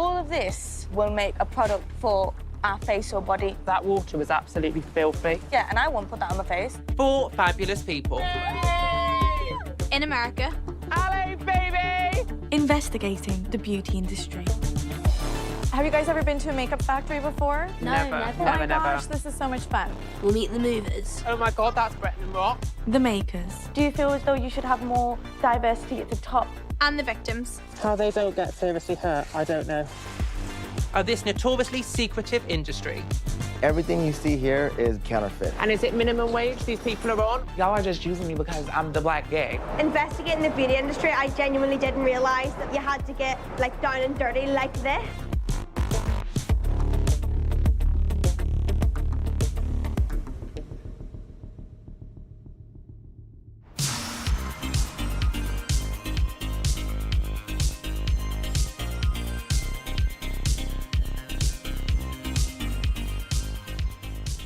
All of this will make a product for our face or body. That water was absolutely filthy. Yeah, and I won't put that on my face. 4 fabulous people. In America. LA, baby! Investigating the beauty industry. Have you guys ever been to a makeup factory before? No, Never. never. Oh my Never. gosh, this is so much fun. We'll meet the movers. Oh my God, that's Bretton Rock. The makers. Do you feel as though you should have more diversity at the top? And the victims. How they don't get seriously hurt, I don't know. Of this notoriously secretive industry. Everything you see here is counterfeit. And is it minimum wage these people are on? Y'all are just using me because I'm the black gay. Investigating the beauty industry, I genuinely didn't realise that you had to get like down and dirty like this.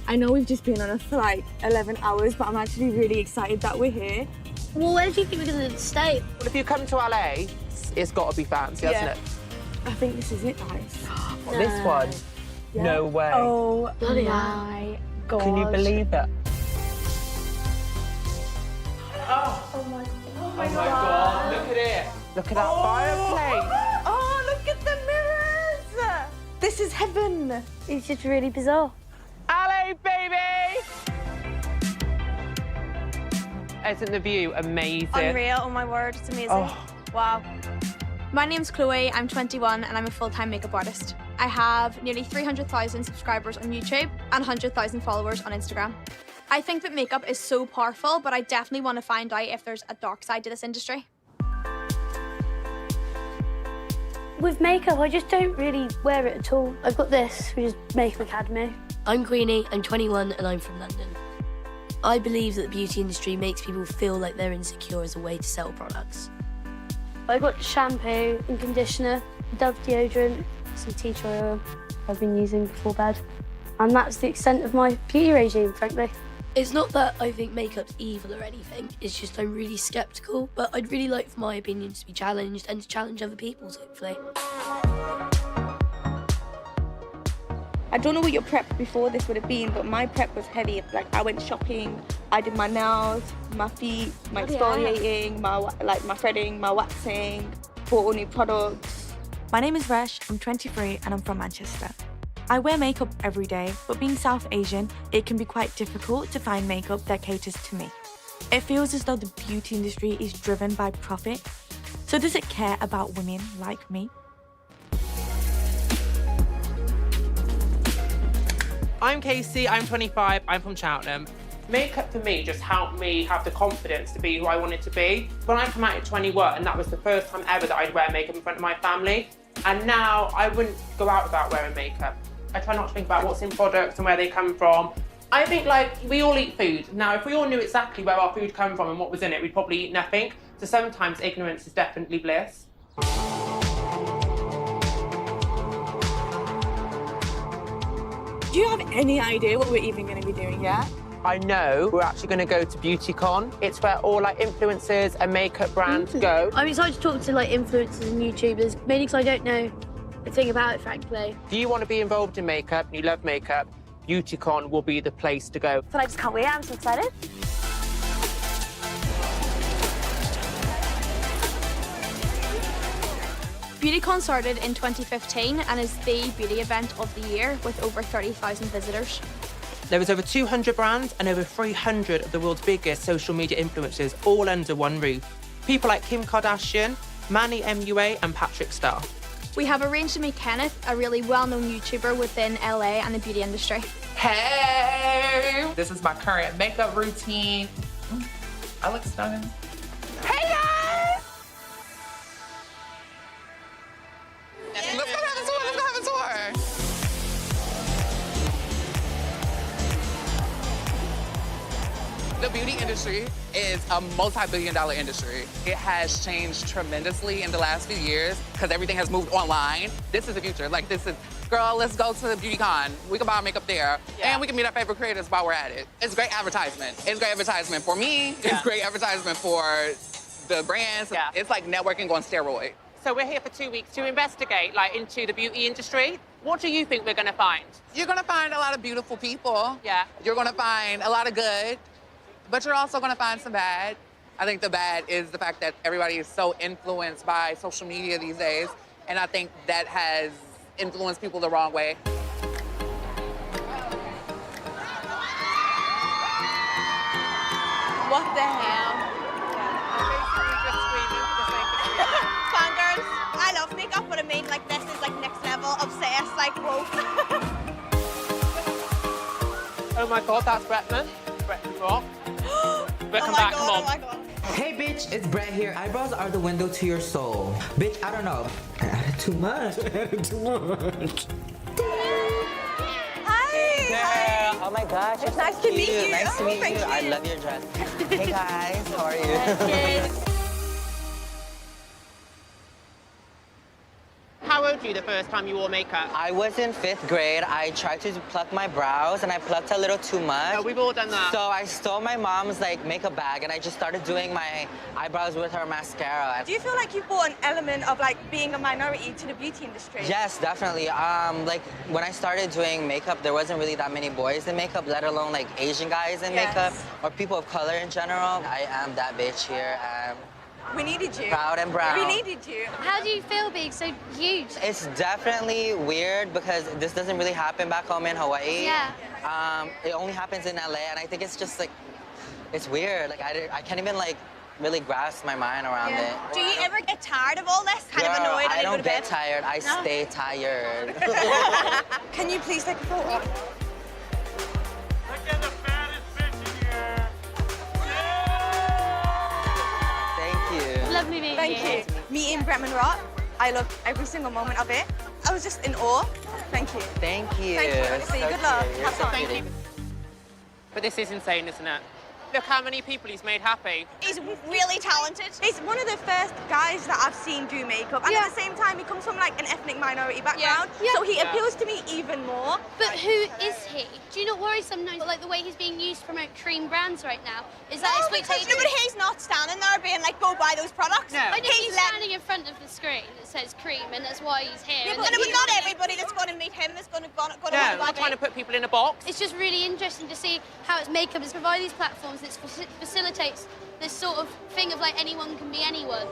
I know we've just been on it for like 11 hours, but I'm actually really excited that we're here. Well, where do you think we're going to stay? Well, if you come to LA, it's got to be fancy, hasn't it? I think this is it, guys. This one? Yeah. No way. Oh Bloody my God. Can you believe it? Oh my Oh my God, look at it. Look at that fireplace. Oh, look at the mirrors! This is heaven. It's just really bizarre. LA, baby! Isn't the view amazing? Unreal, oh my word, it's amazing. Oh. Wow. My name's Chloe, I'm 21 and I'm a full-time makeup artist. I have nearly 300,000 subscribers on YouTube and 100,000 followers on Instagram. I think that makeup is so powerful, but I definitely want to find out if there's a dark side to this industry. With makeup, I just don't really wear it at all. I've got this, which is Makeup Academy. I'm Queenie, I'm 21 and I'm from London. I believe that the beauty industry makes people feel like they're insecure as a way to sell products. I've got shampoo and conditioner, Dove deodorant, some tea tree oil I've been using before bed. And that's the extent of my beauty regime, frankly. It's not that I think makeup's evil or anything, it's just I'm really sceptical, but I'd really like for my opinions to be challenged and to challenge other people's, hopefully. I don't know what your prep before this would have been, but my prep was heavy. Like, I went shopping, I did my nails, my feet, my exfoliating, my threading, my waxing, bought all new products. My name is Resh, I'm 23 and I'm from Manchester. I wear makeup every day, but being South Asian, it can be quite difficult to find makeup that caters to me. It feels as though the beauty industry is driven by profit. So does it care about women like me? I'm Casey, I'm 25, I'm from Cheltenham. Makeup for me just helped me have the confidence to be who I wanted to be. When I came out at 21, that was the first time ever that I'd wear makeup in front of my family. And now I wouldn't go out without wearing makeup. I try not to think about what's in products and where they come from. I think, like, we all eat food. Now, if we all knew exactly where our food came from and what was in it, we'd probably eat nothing. So sometimes ignorance is definitely bliss. Do you have any idea what we're even going to be doing yet? I know we're actually going to go to BeautyCon. It's where all like influencers and makeup brands go. I'm excited to talk to like influencers and YouTubers, mainly because I don't know a thing about it, frankly. If you want to be involved in makeup and you love makeup, BeautyCon will be the place to go. But I just can't wait, I'm so excited. BeautyCon started in 2015 and is the beauty event of the year with over 30,000 visitors. There was over 200 brands and over 300 of the world's biggest social media influencers all under one roof. People like Kim Kardashian, Manny MUA and Patrick Starr. We have arranged to meet Kenneth, a really well-known YouTuber within LA and the beauty industry. Hey! This is my current makeup routine. I look stunning. Hey guys! Let's go have a tour, let's go have a tour. The beauty industry is a multi-billion-dollar industry. It has changed tremendously in the last few years because everything has moved online. This is the future. Like, this is, girl, let's go to the BeautyCon. We can buy our makeup there, and we can meet our favorite creators while we're at it. It's great advertisement. It's great advertisement for me. It's great advertisement for the brands. It's like networking on steroids. So we're here for 2 weeks to investigate, like, into the beauty industry. What do you think we're gonna find? You're gonna find a lot of beautiful people. Yeah. You're gonna find a lot of good, but you're also gonna find some bad. I think the bad is the fact that everybody is so influenced by social media these days, and I think that has influenced people the wrong way. What the hell? Fangirls, I love makeup, but I mean, like, this is like next level, obsessed, like, whoa. Oh my God, that's Bretman. Bretman Rock. But come back, come on. Oh my God. Hey bitch, it's Brett here. Eyebrows are the window to your soul. Bitch, I don't know. I added too much. Hi. Oh my gosh, It's nice to meet you. Nice to Oh, meet thank you. I you. love your dress. Hey guys, how are you? How old were you the first time you wore makeup? I was in 5th grade. I tried to pluck my brows and I plucked a little too much. No, we've all done that. So I stole my mom's like makeup bag and I just started doing my eyebrows with her mascara. Do you feel like you brought an element of like being a minority to the beauty industry? Yes, definitely. Like when I started doing makeup, there wasn't really that many boys in makeup, let alone like Asian guys in makeup or people of color in general. I am that bitch here. We needed you. Proud and brown. We needed you. How do you feel being so huge? It's definitely weird because this doesn't really happen back home in Hawaii. Yeah. It only happens in LA, and I think it's just like, it's weird. Like I can't even like really grasp my mind around it. Do you ever get tired of all this? Kind of annoyed I and go don't to get bed? tired. I stay tired. Can you please take a photo? Lovely meeting Thank you. Meeting Bretman Rock, I loved every single moment of it. I was just in awe. Thank you. Thank you. Thank you. So Good luck. cute. You're Have so fun. pretty. Thank you. But this is insane, isn't it? Look how many people he's made happy. He's really talented. He's one of the first guys that I've seen do makeup, and at the same time, he comes from like an ethnic minority background, so he appeals to me even more. But who is he? Do you not worry sometimes, like the way he's being used to promote cream brands right now? Is that No, because expectation? but he's not standing there being like, go buy those products. No. I know he's letting- standing in front of the screen that says cream, and that's why he's here. Yeah, and but that he's not gonna- everybody that's going to meet him is going to No, I'm not trying to put people in a box. It's just really interesting to see how it's makeup has provided these platforms that facilitates this sort of thing of like anyone can be anyone.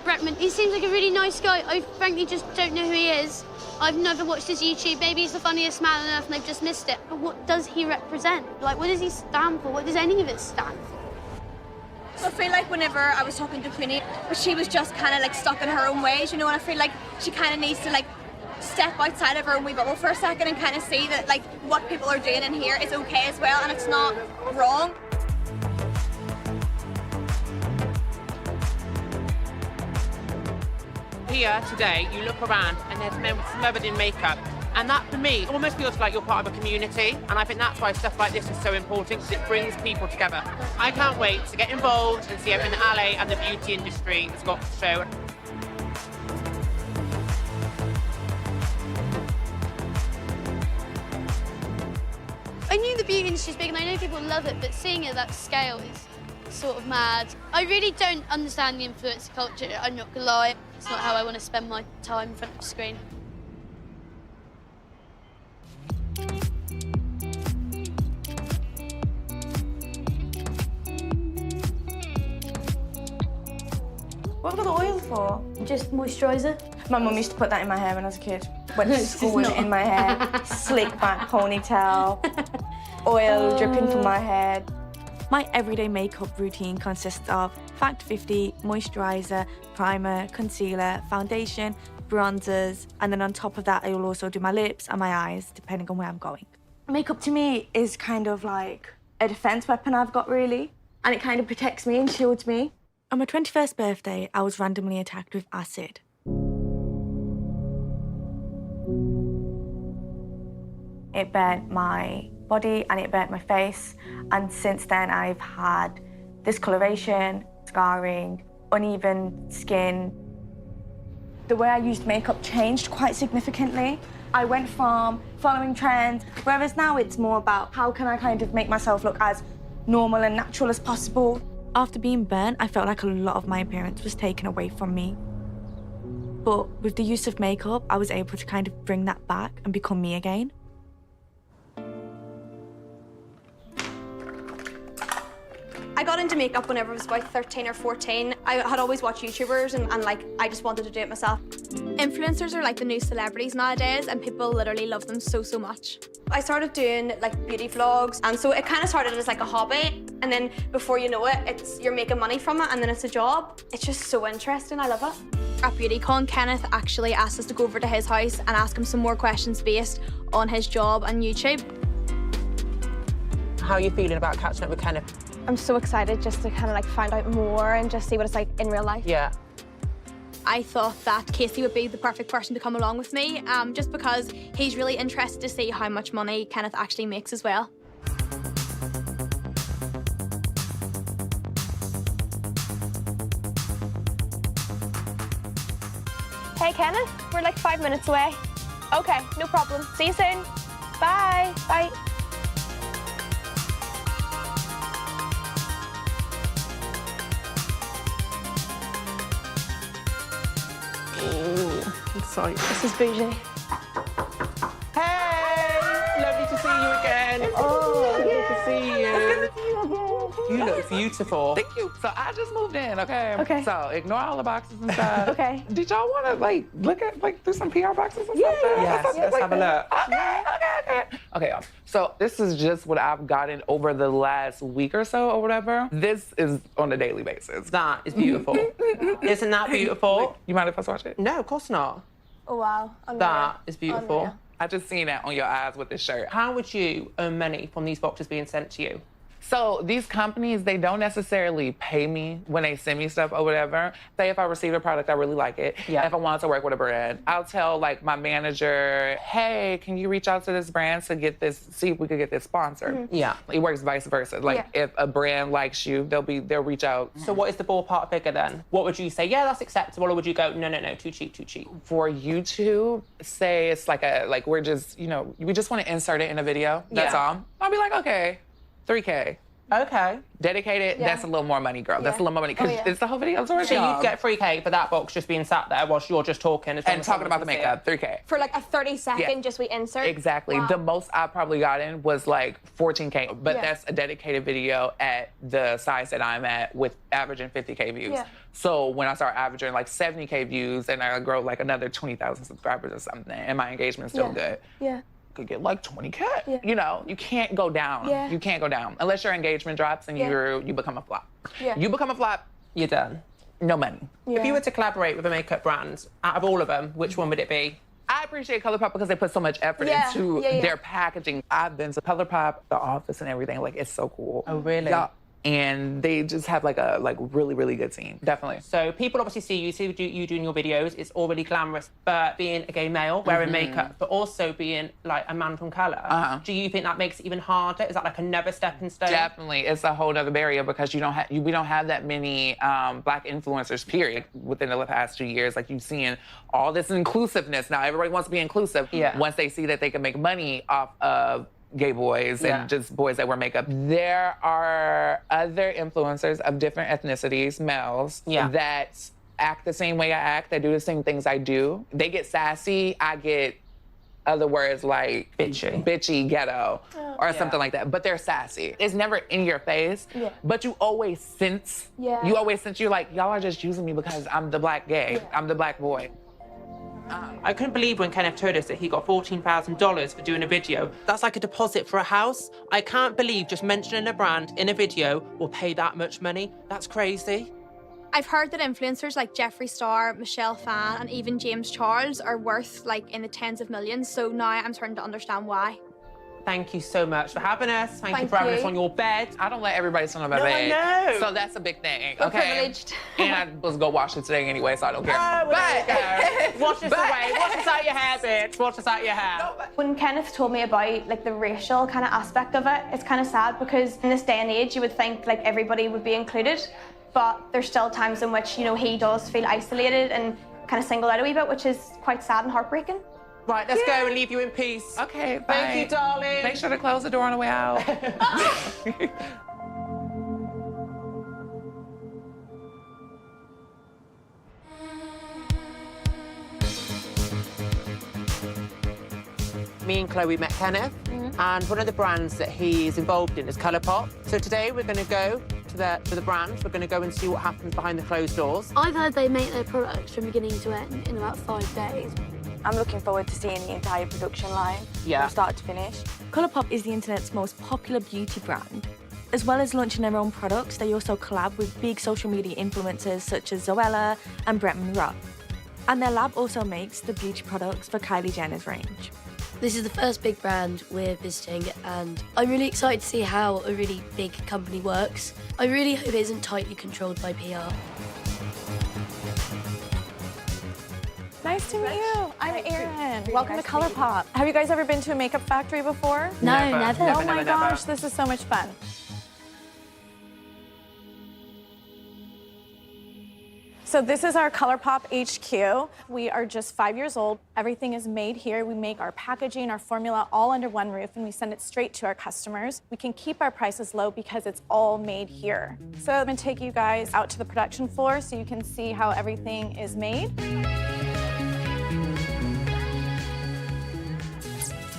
Bretman, he seems like a really nice guy. I frankly just don't know who he is. I've never watched his YouTube. Maybe he's the funniest man on earth and they've just missed it. But what does he represent? Like, what does he stand for? What does any of it stand for? I feel like whenever I was talking to Queenie, she was just kind of like stuck in her own ways, you know, and I feel like she kind of needs to like step outside of her own wee bubble for a second and kind of see that like what people are doing in here is okay as well and it's not wrong. Here today, you look around and there's men smothered in makeup. And that, for me, almost feels like you're part of a community. And I think that's why stuff like this is so important, because it brings people together. I can't wait to get involved and see everything that LA and the beauty industry has got to show. I knew the beauty industry is big and I know people love it, but seeing it at that scale is sort of mad. I really don't understand the influencer culture, I'm not gonna lie. It's not how I want to spend my time in front of a screen. What have I got the oil for? Just moisturiser. My mum used to put that in my hair when I was a kid. Went to school with it in my hair, slick back ponytail, oil dripping from my head. My everyday makeup routine consists of Fact 50, moisturiser, primer, concealer, foundation, bronzers, and then on top of that I will also do my lips and my eyes, depending on where I'm going. Makeup to me is kind of like a defense weapon I've got, really, and it kind of protects me and shields me. On my 21st birthday, I was randomly attacked with acid. It burnt my body and it burnt my face, and since then I've had discoloration, scarring, uneven skin. The way I used makeup changed quite significantly. I went from following trends, whereas now it's more about how can I kind of make myself look as normal and natural as possible. After being burnt, I felt like a lot of my appearance was taken away from me. But with the use of makeup, I was able to kind of bring that back and become me again. I got into makeup whenever I was about 13 or 14. I had always watched YouTubers and like, I just wanted to do it myself. Influencers are like the new celebrities nowadays and people literally love them so, so much. I started doing like beauty vlogs, and so it kind of started as like a hobby, and then before you know it, you're making money from it, and then it's a job. It's just so interesting, I love it. At BeautyCon, Kenneth actually asked us to go over to his house and ask him some more questions based on his job on YouTube. How are you feeling about catching up with Kenneth? I'm so excited just to kind of like find out more and just see what it's like in real life. Yeah. I thought that Casey would be the perfect person to come along with me, just because he's really interested to see how much money Kenneth actually makes as well. Hey, Kenneth, we're like 5 minutes away. Okay, no problem. See you soon. Bye. Bye. Sorry. This is bougie. Hey! Lovely to see you again. Oh, good to see you. You look beautiful. Thank you. So I just moved in, okay? Okay. So ignore all the boxes and stuff. Okay. Did y'all want to like look at like do some PR boxes or something? Yes, let's Like have a look. Okay, y'all. So this is just what I've gotten over the last week or so or whatever. This is on a daily basis. That is beautiful. Isn't that beautiful? You mind if I swatch it? No, of course not. Oh, wow. Unreal. That is beautiful. Unreal. I just seen that on your eyes with this shirt. How would you earn money from these boxes being sent to you? So these companies, they don't necessarily pay me when they send me stuff or whatever. Say if I receive a product, I really like it. Yeah. If I want to work with a brand, I'll tell like my manager, hey, can you reach out to this brand to get this, see if we could get this sponsored. Mm-hmm. Yeah. It works vice versa. Like if a brand likes you, they'll reach out. So what is the ballpark figure then? What would you say, yeah, that's acceptable, or would you go, no, too cheap, too cheap? For YouTube, say it's like we're just, we just want to insert it in a video, that's all. I'll be like, okay, $3K. Okay. Dedicated, that's a little more money, girl. That's a little more money, because it's the whole video. So you'd get $3K for that box just being sat there whilst you're just talking. And talking about the makeup, $3K. For like a 30-second, just we insert? Exactly. Wow. The most I've probably gotten was like $14K, but that's a dedicated video at the size that I'm at with averaging 50K views. Yeah. So when I start averaging like 70K views and I grow like another 20,000 subscribers or something, and my engagement's still good. Yeah. Could get like 20K. You can't go down. Yeah. You can't go down unless your engagement drops and you become a flop. Yeah. You become a flop, you're done. No money. If you were to collaborate with a makeup brand, out of all of them, which one would it be? I appreciate ColourPop because they put so much effort into their packaging. I've been to ColourPop, the office and everything. Like, it's so cool. Oh, really? Yeah. And they just have like a really, really good team. Definitely. So people obviously see you doing your videos. It's all really glamorous. But being a gay male, wearing makeup, but also being like a man from colour, do you think that makes it even harder? Is that like another stepping stone? Definitely. It's a whole other barrier because we don't have that many Black influencers, period, within the past 2 years. Like, you've seen all this inclusiveness. Now everybody wants to be inclusive. Yeah. Once they see that they can make money off of gay boys and just boys that wear makeup. There are other influencers of different ethnicities, males, that act the same way I act, that do the same things I do. They get sassy, I get other words like bitchy, ghetto, or something like that. But they're sassy. It's never in your face, but you always sense, you're like, y'all are just using me because I'm the Black gay, I'm the Black boy. I couldn't believe when Kenneth told us that he got $14,000 for doing a video. That's like a deposit for a house. I can't believe just mentioning a brand in a video will pay that much money. That's crazy. I've heard that influencers like Jeffree Star, Michelle Phan, and even James Charles are worth like in the tens of millions. So now I'm starting to understand why. Thank you so much for having us. Thank you for having us on your bed. I don't let everybody sit on my bed. I know. So that's a big thing, We're okay? privileged. And I was go wash it today anyway, so I don't care. Oh, but wash this away. Wash this out your hair, bitch. Wash this out your hair. When Kenneth told me about like the racial kind of aspect of it, it's kind of sad because in this day and age, you would think like everybody would be included, but there's still times in which, he does feel isolated and kind of singled out a wee bit, which is quite sad and heartbreaking. Right, let's go and leave you in peace. Okay, bye. Thank you, darling. Make sure to close the door on the way out. me and Chloe met Kenneth, and one of the brands that he's involved in is Colourpop. So today we're going to go to the brand. We're going to go and see what happens behind the closed doors. I've heard they make their products from beginning to end in about 5 days. I'm looking forward to seeing the entire production line from start to finish. Colourpop is the internet's most popular beauty brand. As well as launching their own products, they also collab with big social media influencers such as Zoella and Bretman Rock. And their lab also makes the beauty products for Kylie Jenner's range. This is the first big brand we're visiting, and I'm really excited to see how a really big company works. I really hope it isn't tightly controlled by PR. Nice to meet you. I'm Erin. Welcome to Colourpop. Have you guys ever been to a makeup factory before? No, never. Oh my gosh, this is so much fun. So this is our Colourpop HQ. We are just 5 years old. Everything is made here. We make our packaging, our formula all under one roof, and we send it straight to our customers. We can keep our prices low because it's all made here. So I'm gonna take you guys out to the production floor so you can see how everything is made.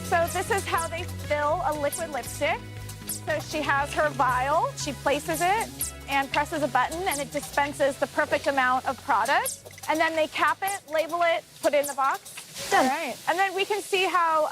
So this is how they fill a liquid lipstick. So she has her vial, she places it and presses a button and it dispenses the perfect amount of product. And then they cap it, label it, put it in the box. Done. All right. And then we can see how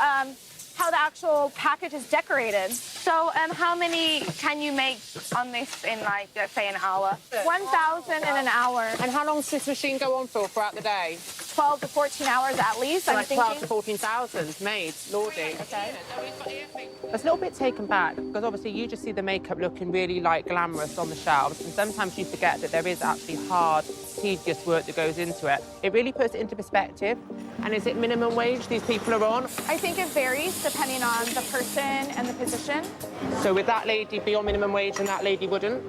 the actual package is decorated. So how many can you make on this in, like, let's say an hour? 1,000 in an hour. And how long does this machine go on for throughout the day? 12 to 14 hours at least, I'm thinking. 12 to 14,000 made, Lordy. Okay. I was a little bit taken back because obviously you just see the makeup looking really like glamorous on the shelves, and sometimes you forget that there is actually hard, tedious work that goes into it. It really puts it into perspective. And is it minimum wage these people are on? I think it varies depending on the person and the position. So would that lady be on minimum wage and that lady wouldn't?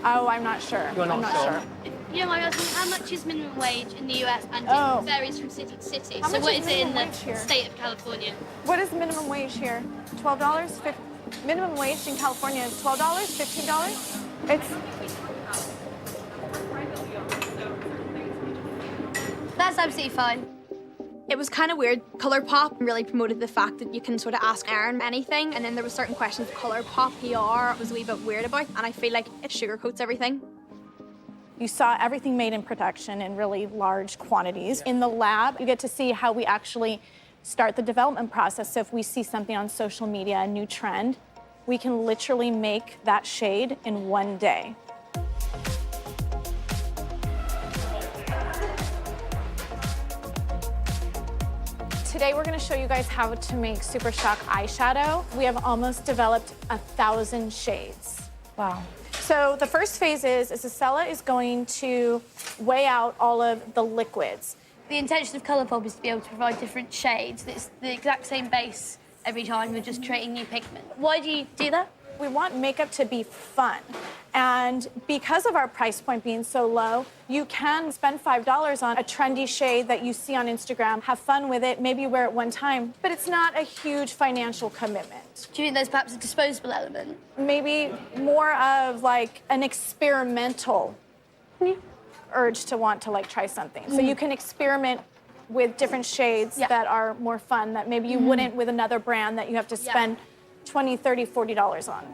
Oh, I'm not sure. You're not sure? You know, I was wondering, how much is minimum wage in the US, and it varies from city to city. How So much what is is it in minimum the wage here? state of California? What is minimum wage here? $12? Minimum wage in California is $12, $15? That's absolutely fine. It was kind of weird. Colourpop really promoted the fact that you can sort of ask Erin anything, and then there were certain questions Colourpop PR was a wee bit weird about, and I feel like it sugarcoats everything. You saw everything made in production in really large quantities. In the lab, you get to see how we actually start the development process. So if we see something on social media, a new trend, we can literally make that shade in one day. Today we're going to show you guys how to make Super Shock eyeshadow. We have almost developed 1,000 shades. Wow. So the first phase is Isabella is going to weigh out all of the liquids. The intention of Colourpop is to be able to provide different shades. It's the exact same base every time, we're just creating new pigment. Why do you do that? We want makeup to be fun. And because of our price point being so low, you can spend $5 on a trendy shade that you see on Instagram, have fun with it, maybe wear it one time, but it's not a huge financial commitment. Do you think there's perhaps a disposable element? Maybe more of like an experimental urge to want to like try something. So you can experiment with different shades that are more fun that maybe you wouldn't with another brand that you have to spend $20, $30, $40 on.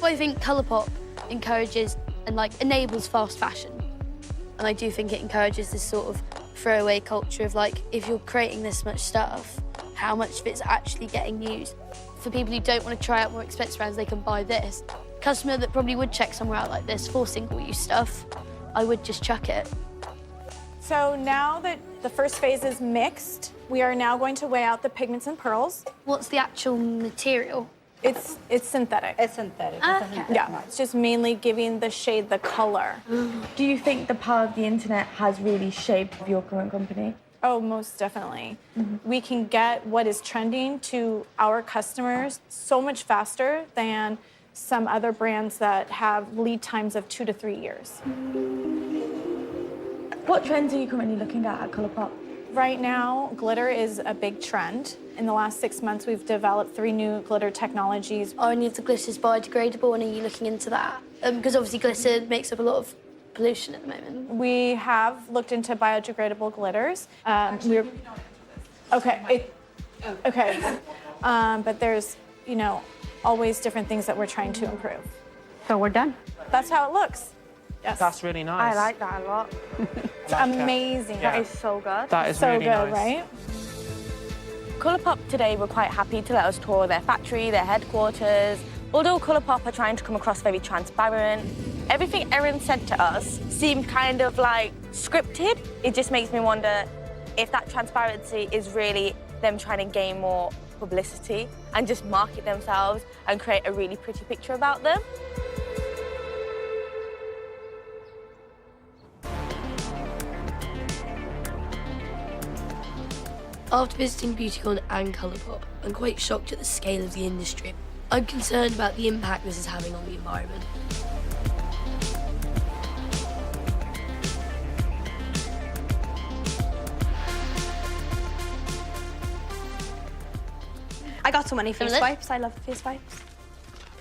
Well, I think Colourpop encourages and like enables fast fashion. And I do think it encourages this sort of throwaway culture of like, if you're creating this much stuff, how much of it's actually getting used? For people who don't want to try out more expensive brands, they can buy this. Customer that probably would check somewhere out like this for single-use stuff, I would just chuck it. So now that the first phase is mixed, we are now going to weigh out the pigments and pearls. What's the actual material? It's synthetic. It's synthetic. Okay. Yeah, it's just mainly giving the shade the color. Do you think the power of the internet has really shaped your current company? Oh, most definitely. We can get what is trending to our customers so much faster than some other brands that have lead times of 2 to 3 years. What trends are you currently looking at Colourpop? Right now, glitter is a big trend. In the last 6 months, we've developed 3 new glitter technologies. Are any of the glitters biodegradable, and are you looking into that? Because obviously glitter makes up a lot of pollution at the moment. We have looked into biodegradable glitters. Okay. But there's, you know, always different things that we're trying to improve. So we're done. That's how it looks. Yes. That's really nice. I like that a lot. It's amazing. Yeah. That is so good. That is So really good, nice. right? Colourpop today were quite happy to let us tour their factory, their headquarters. Although Colourpop are trying to come across very transparent, everything Erin said to us seemed kind of like scripted. It just makes me wonder if that transparency is really them trying to gain more publicity and just market themselves and create a really pretty picture about them. After visiting BeautyCon and Colourpop, I'm quite shocked at the scale of the industry. I'm concerned about the impact this is having on the environment. I got so many face wipes. I love face wipes.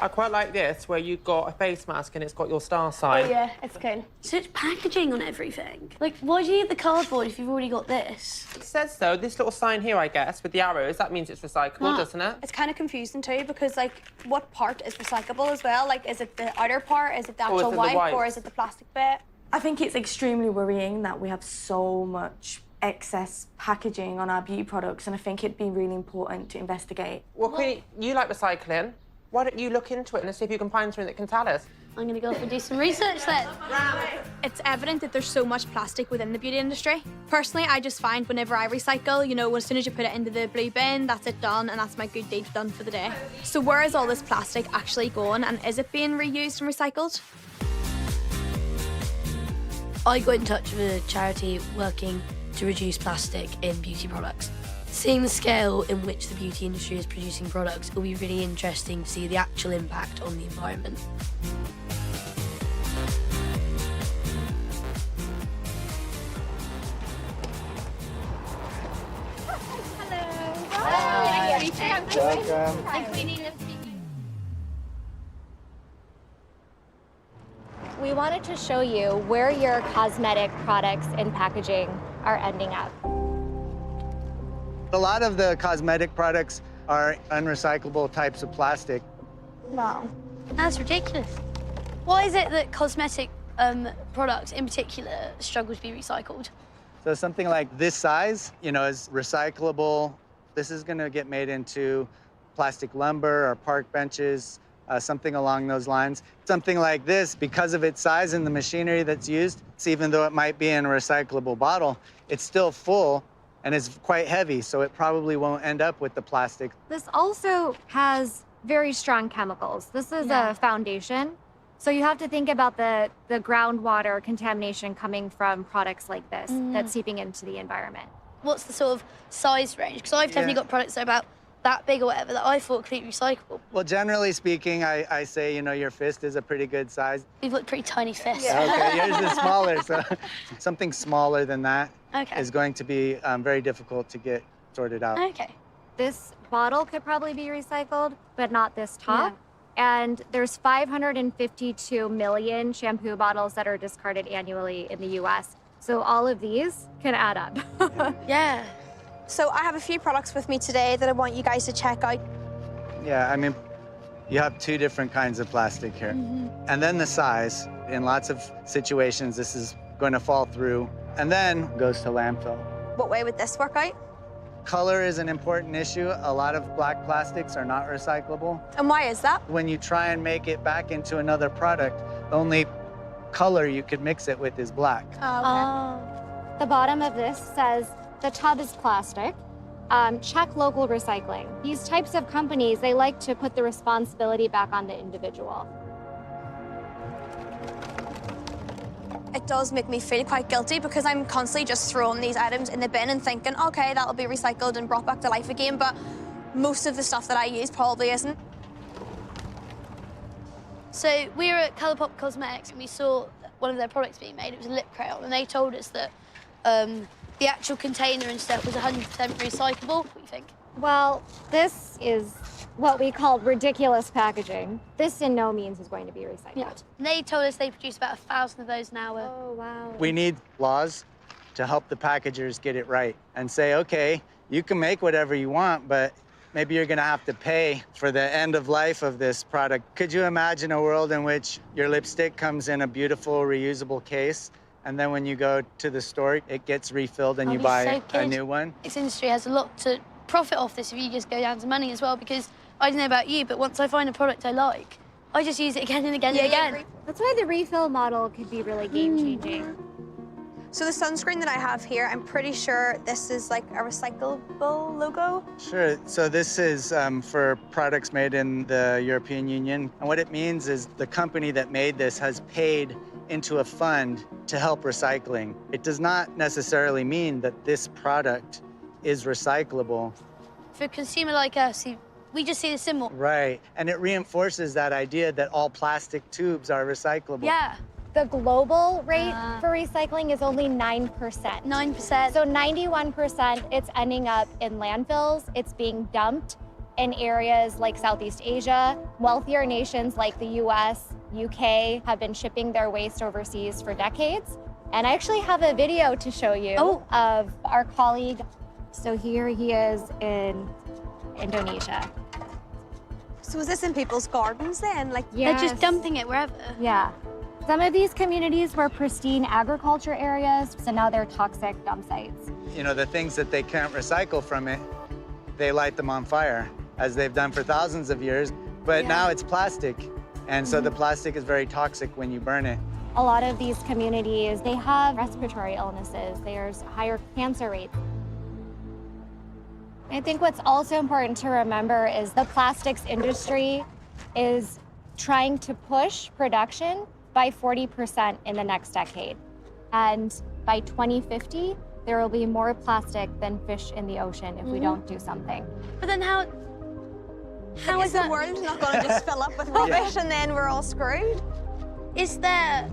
I quite like this, where you've got a face mask and it's got your star sign. Oh yeah, it's cool. Such packaging on everything. Like, why do you need the cardboard if you've already got this? It says so. This little sign here, I guess, with the arrows, that means it's recyclable, doesn't it? It's kind of confusing too because, like, what part is recyclable as well? Like, is it the outer part? Is it the Or is actual it the wipe? wipes? Or is it the plastic bit? I think it's extremely worrying that we have so much excess packaging on our beauty products, and I think it'd be really important to investigate. Well, Queenie, you like recycling. Why don't you look into it and see if you can find something that can tell us? I'm gonna go off and do some research then. It's evident that there's so much plastic within the beauty industry. Personally, I just find whenever I recycle, you know, as soon as you put it into the blue bin, that's it done, and that's my good deed done for the day. So where is all this plastic actually going, and is it being reused and recycled? I got in touch with a charity working to reduce plastic in beauty products. Seeing the scale in which the beauty industry is producing products, it will be really interesting to see the actual impact on the environment. We wanted to show you where your cosmetic products and packaging are ending up. A lot of the cosmetic products are unrecyclable types of plastic. Wow. That's ridiculous. Why is it that cosmetic products in particular struggle to be recycled? So something like this size, you know, is recyclable. This is going to get made into plastic lumber or park benches, something along those lines. Something like this, because of its size and the machinery that's used, even though it might be in a recyclable bottle, it's still full and it's quite heavy, so it probably won't end up with the plastic. This also has very strong chemicals. This is a foundation. So you have to think about the groundwater contamination coming from products like this that's seeping into the environment. What's the sort of size range? Because I've definitely got products that are about that big or whatever that I thought could be recyclable. Well, generally speaking, I say, you know, your fist is a pretty good size. You've got pretty tiny fists. Okay, yours is smaller, so something smaller than that Okay. is going to be very difficult to get sorted out. Okay. This bottle could probably be recycled, but not this top. And there's 552 million shampoo bottles that are discarded annually in the US. So all of these can add up. Yeah. So I have a few products with me today that I want you guys to check out. Yeah, I mean, you have two different kinds of plastic here. And then the size. In lots of situations, this is going to fall through and then goes to landfill. What way would this work out? Color is an important issue. A lot of black plastics are not recyclable. And why is that? When you try and make it back into another product, the only color you could mix it with is black. The bottom of this says the tub is plastic. Check local recycling. These types of companies, they like to put the responsibility back on the individual. It does make me feel quite guilty because I'm constantly just throwing these items in the bin and thinking, okay, that'll be recycled and brought back to life again, but most of the stuff that I use probably isn't. So we were at Colourpop Cosmetics and we saw one of their products being made. It was a lip crayon, and they told us that the actual container and stuff was 100% recyclable. What do you think? Well, this is what we call ridiculous packaging. This in no means is going to be recycled. Yeah. And they told us they produce about 1,000 of those an hour. Oh, wow. We need laws to help the packagers get it right and say, okay, You can make whatever you want, but maybe you're gonna have to pay for the end of life of this product. Could you imagine a world in which your lipstick comes in a beautiful reusable case, and then when you go to the store, it gets refilled and you buy a new one? This industry has a lot to profit off this if you just go down to money as well, because I don't know about you, but once I find a product I like, I just use it again and again and again. That's why the refill model could be really game-changing. So the sunscreen that I have here, I'm pretty sure this is like a recyclable logo. Sure. So this is for products made in the European Union. And what it means is the company that made this has paid into a fund to help recycling. It does not necessarily mean that this product is recyclable. For a consumer like us, we just see the symbol. Right. And it reinforces that idea that all plastic tubes are recyclable. Yeah. The global rate for recycling is only 9%. 9%. So 91%, it's ending up in landfills. It's being dumped in areas like Southeast Asia. Wealthier nations like the US, UK have been shipping their waste overseas for decades. And I actually have a video to show you of our colleague. So here he is in Indonesia. So is this in people's gardens then? Like they're just dumping it wherever? Yeah. Some of these communities were pristine agriculture areas, so now they're toxic dump sites. You know, the things that they can't recycle from it, they light them on fire, as they've done for thousands of years. But now it's plastic, and so the plastic is very toxic when you burn it. A lot of these communities, they have respiratory illnesses. There's higher cancer rates. I think what's also important to remember is the plastics industry is trying to push production by 40% in the next decade. And by 2050, there will be more plastic than fish in the ocean if we don't do something. But then how is the world not going to just fill up with rubbish and then we're all screwed? Is there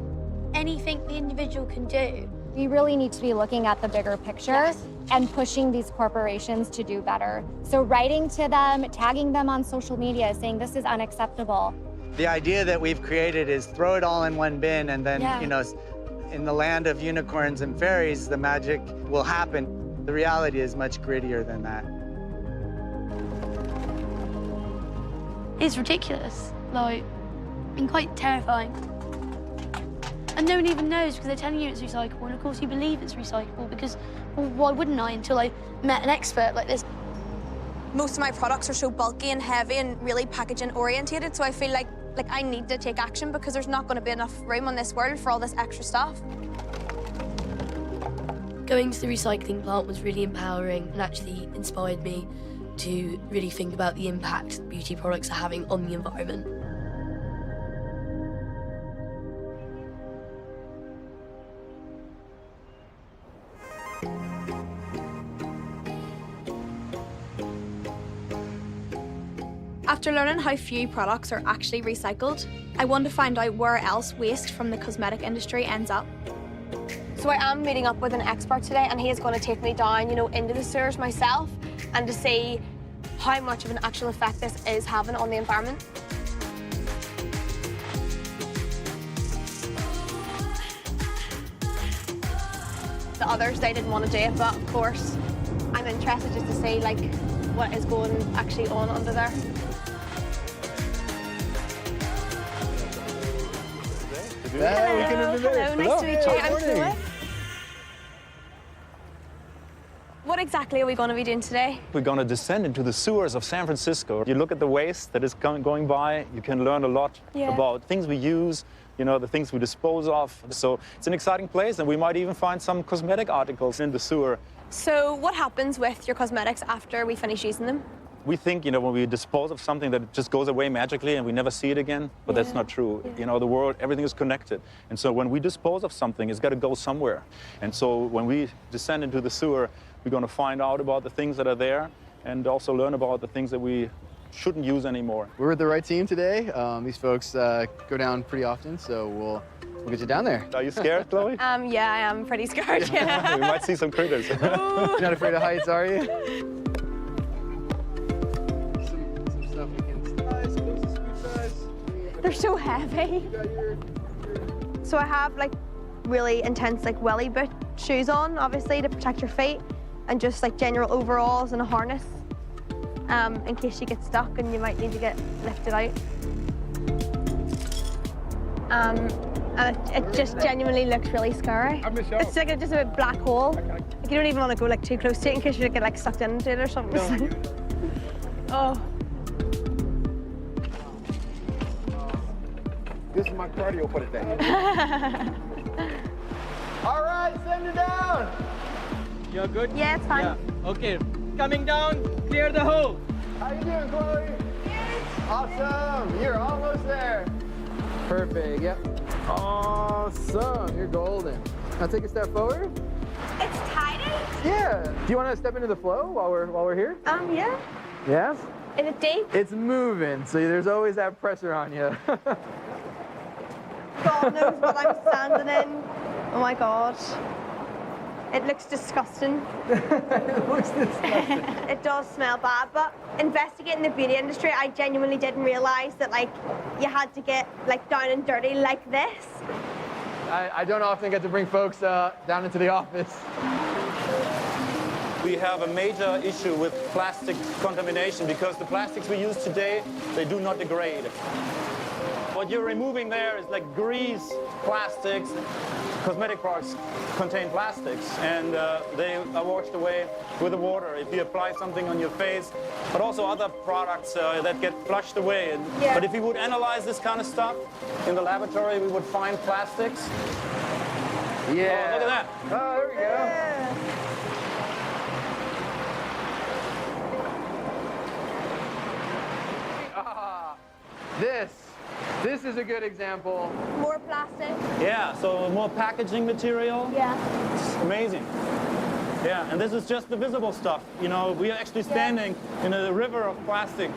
anything the individual can do? We really need to be looking at the bigger picture and pushing these corporations to do better. So writing to them, tagging them on social media, saying this is unacceptable. The idea that we've created is throw it all in one bin and then, you know, in the land of unicorns and fairies, the magic will happen. The reality is much grittier than that. It's ridiculous, like, and quite terrifying. And no one even knows because they're telling you it's recyclable, and of course you believe it's recyclable because, well, why wouldn't I until I met an expert like this? Most of my products are so bulky and heavy and really packaging orientated, so I feel like I need to take action because there's not going to be enough room on this world for all this extra stuff. Going to the recycling plant was really empowering and actually inspired me to really think about the impact beauty products are having on the environment. After learning how few products are actually recycled, I want to find out where else waste from the cosmetic industry ends up. So I am meeting up with an expert today, and he is going to take me down, you know, into the sewers myself and to see how much of an actual effect this is having on the environment. The others, they didn't want to do it, but of course, I'm interested just to see, like, what is going actually on under there. Hello, nice to meet you. I'm Chloe. What exactly are we going to be doing today? We're going to descend into the sewers of San Francisco. You look at the waste that is going by, you can learn a lot about things we use, you know, the things we dispose of. So it's an exciting place, and we might even find some cosmetic articles in the sewer. So what happens with your cosmetics after we finish using them? We think, you know, when we dispose of something that it just goes away magically and we never see it again, but that's not true. You know, the world, everything is connected. And so when we dispose of something, it's got to go somewhere. And so when we descend into the sewer, we're going to find out about the things that are there and also learn about the things that we shouldn't use anymore. We're with the right team today. These folks go down pretty often, so we'll get you down there. Are you scared, Chloe? Yeah, I am pretty scared, yeah. We might see some critters. You're not afraid of heights, are you? They're so heavy. So I have like really intense like welly boot shoes on, obviously to protect your feet. and just like general overalls and a harness in case you get stuck and you might need to get lifted out. And it just genuinely looks really scary. It's like just a black hole. Like, you don't even want to go like too close to it in case you get like sucked into it or something. Oh. This is my cardio for the day. All right, send it down. You're good? Yeah, it's fine. Yeah. Okay, coming down, clear the hole. How you doing, Chloe? Good. Awesome, you're almost there. Perfect, yep. Awesome, you're golden. Now take a step forward. It's tidy? Yeah. Do you want to step into the flow while we're here? Yeah. Yeah? Is it deep? It's moving, so there's always that pressure on you. God knows what I'm standing in. Oh my God. It looks disgusting. It looks disgusting. It does smell bad, but investigating the beauty industry, I genuinely didn't realize that like you had to get like down and dirty like this. I don't often get to bring folks down into the office. We have a major issue with plastic contamination because the plastics we use today, they do not degrade. What you're removing there is like grease, plastics. Cosmetic products contain plastics, and they are washed away with the water if you apply something on your face, but also other products that get flushed away. Yeah. But if we would analyze this kind of stuff in the laboratory, we would find plastics. Yeah. Oh, look at that. Oh, there we go. Yeah. This is a good example. More plastic. Yeah, so more packaging material. Yeah. It's amazing. Yeah, and this is just the visible stuff. You know, we are actually standing in a river of plastic.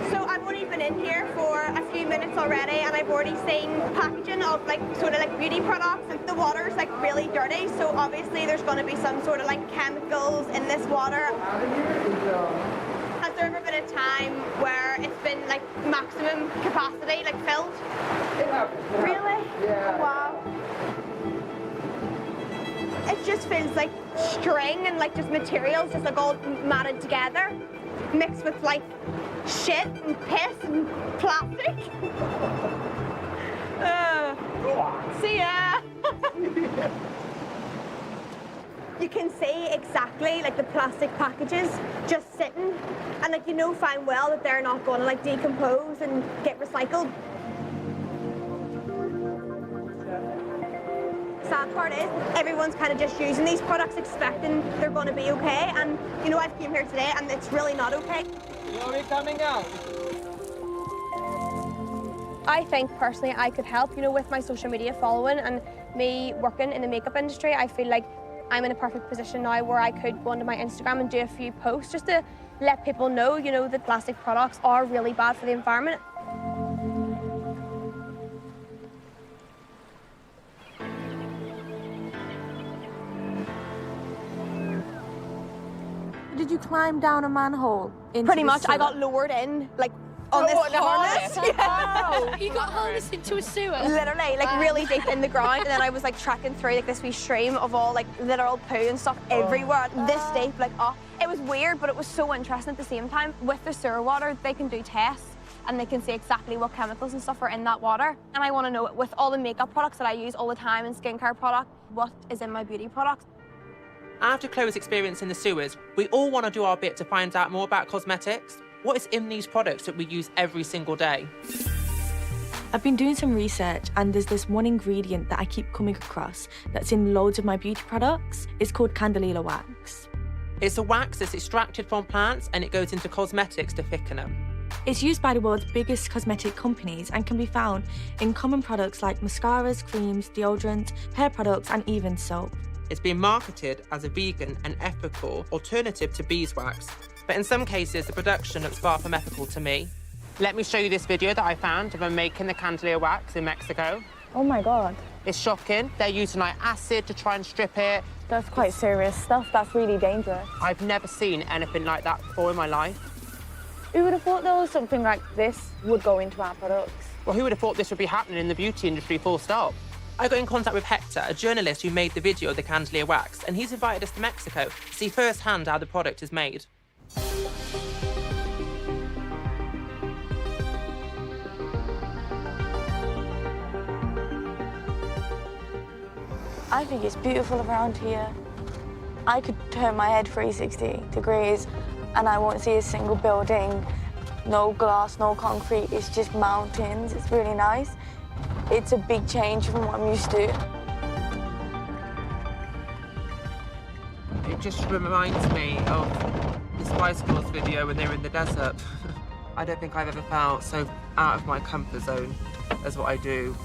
So I've only been in here for a few minutes already, and I've already seen packaging of like sort of like beauty products, and the water's like really dirty. So obviously there's going to be some sort of like chemicals in this water. Has there ever been a time where it's been like maximum capacity, like filled? It happens. Really? Yeah. Oh, wow. It just feels like string and like just materials just like all matted together, mixed with like shit and piss and plastic. See ya. You can see exactly like the plastic packages just sitting, and like you know fine well that they're not going to like decompose and get recycled. Sad part is everyone's kind of just using these products expecting they're going to be okay, and you know I've came here today and it's really not okay. Are we coming out? I think personally I could help, you know, with my social media following and me working in the makeup industry. I feel like I'm in a perfect position now where I could go onto my Instagram and do a few posts just to let people know, you know, that plastic products are really bad for the environment. Did you climb down a manhole? Pretty much, I got lowered in, like, on this harness. Wow. You got harnessed into a sewer? Literally, like really deep in the ground, and then I was like trekking through like this wee stream of all like literal poo and stuff everywhere, this deep, like it was weird, but it was so interesting at the same time. With the sewer water, they can do tests and they can see exactly what chemicals and stuff are in that water. And I want to know, with all the makeup products that I use all the time and skincare products, what is in my beauty products. After Chloe's experience in the sewers, we all want to do our bit to find out more about cosmetics. What is in these products that we use every single day? I've been doing some research, and there's this one ingredient that I keep coming across that's in loads of my beauty products. It's called candelilla wax. It's a wax that's extracted from plants and it goes into cosmetics to thicken them. It's used by the world's biggest cosmetic companies and can be found in common products like mascaras, creams, deodorants, hair products, and even soap. It's been marketed as a vegan and ethical alternative to beeswax, but in some cases the production looks far from ethical to me. Let me show you this video that I found of them making the candelilla wax in Mexico. Oh my God. It's shocking. They're using like acid to try and strip it. That's quite serious stuff. That's really dangerous. I've never seen anything like that before in my life. Who would have thought though something like this would go into our products? Well, who would have thought this would be happening in the beauty industry, full stop? I got in contact with Hector, a journalist who made the video of the Candelia wax, and he's invited us to Mexico to see firsthand how the product is made. I think it's beautiful around here. I could turn my head 360 degrees and I won't see a single building, no glass, no concrete, it's just mountains. It's really nice. It's a big change from what I'm used to. It just reminds me of the Spice Girls video when they were in the desert. I don't think I've ever felt so out of my comfort zone as what I do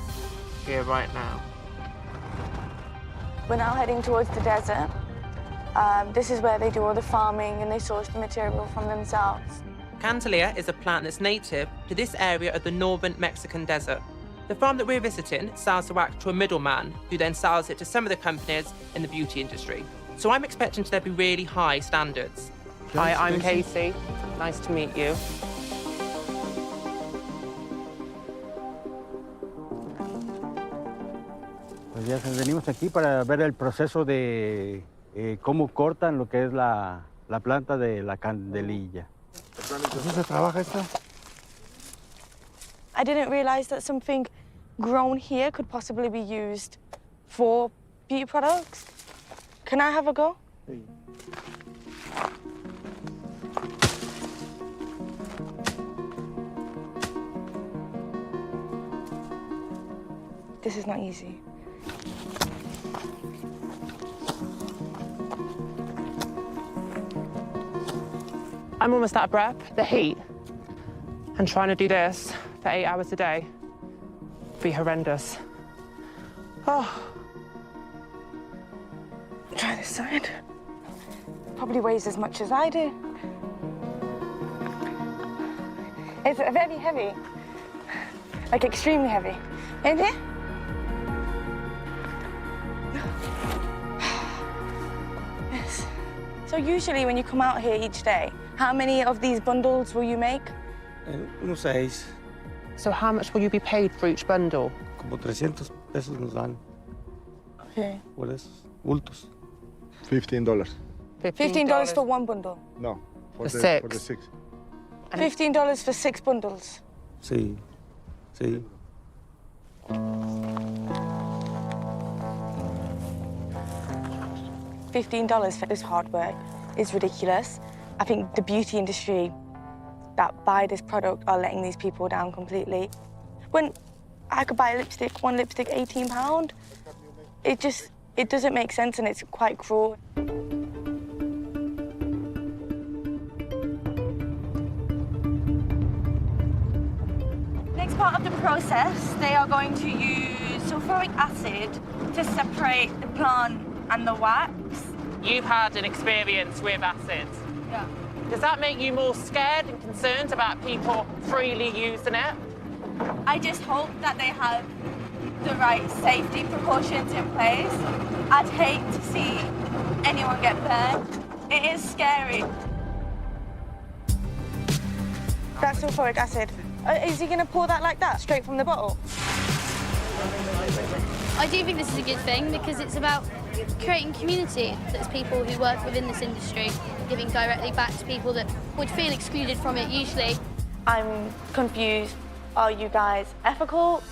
here right now. We're now heading towards the desert. This is where they do all the farming and they source the material from themselves. Candelia is a plant that's native to this area of the northern Mexican desert. The farm that we're visiting sells the wax to a middleman who then sells it to some of the companies in the beauty industry. So I'm expecting there to be really high standards. Hi, I'm Casey. Nice to meet you. Pues ya venimos aquí para ver el proceso de cómo cortan lo que es la planta de la candelilla. ¿Cómo se trabaja esto? I didn't realize that something grown here could possibly be used for beauty products. Can I have a go? Sí. This is not easy. I'm almost out of breath. The heat and trying to do this for 8 hours a day would be horrendous. Oh. Try this side. Probably weighs as much as I do. It's very heavy. Like extremely heavy. In here? Yes. So usually when you come out here each day, how many of these bundles will you make? Unos 6. So how much will you be paid for each bundle? Como 300 pesos nos dan. Okay. Por esos bultos. $15. $15 for one bundle? No, for the the 6. $15 for 6 bundles? Sí, sí. $15 for this hard work is ridiculous. I think the beauty industry that buy this product are letting these people down completely. When I could buy a lipstick, one lipstick, £18, it doesn't make sense and it's quite cruel. Next part of the process, they are going to use sulfuric acid to separate the plant and the wax. You've had an experience with acids. Yeah. Does that make you more scared and concerned about people freely using it? I just hope that they have the right safety precautions in place. I'd hate to see anyone get burned. It is scary. That's sulfuric acid. Is he going to pour that like that, straight from the bottle? I do think this is a good thing because it's about creating community. There's people who work within this industry, giving directly back to people that would feel excluded from it usually. I'm confused. Are you guys ethical?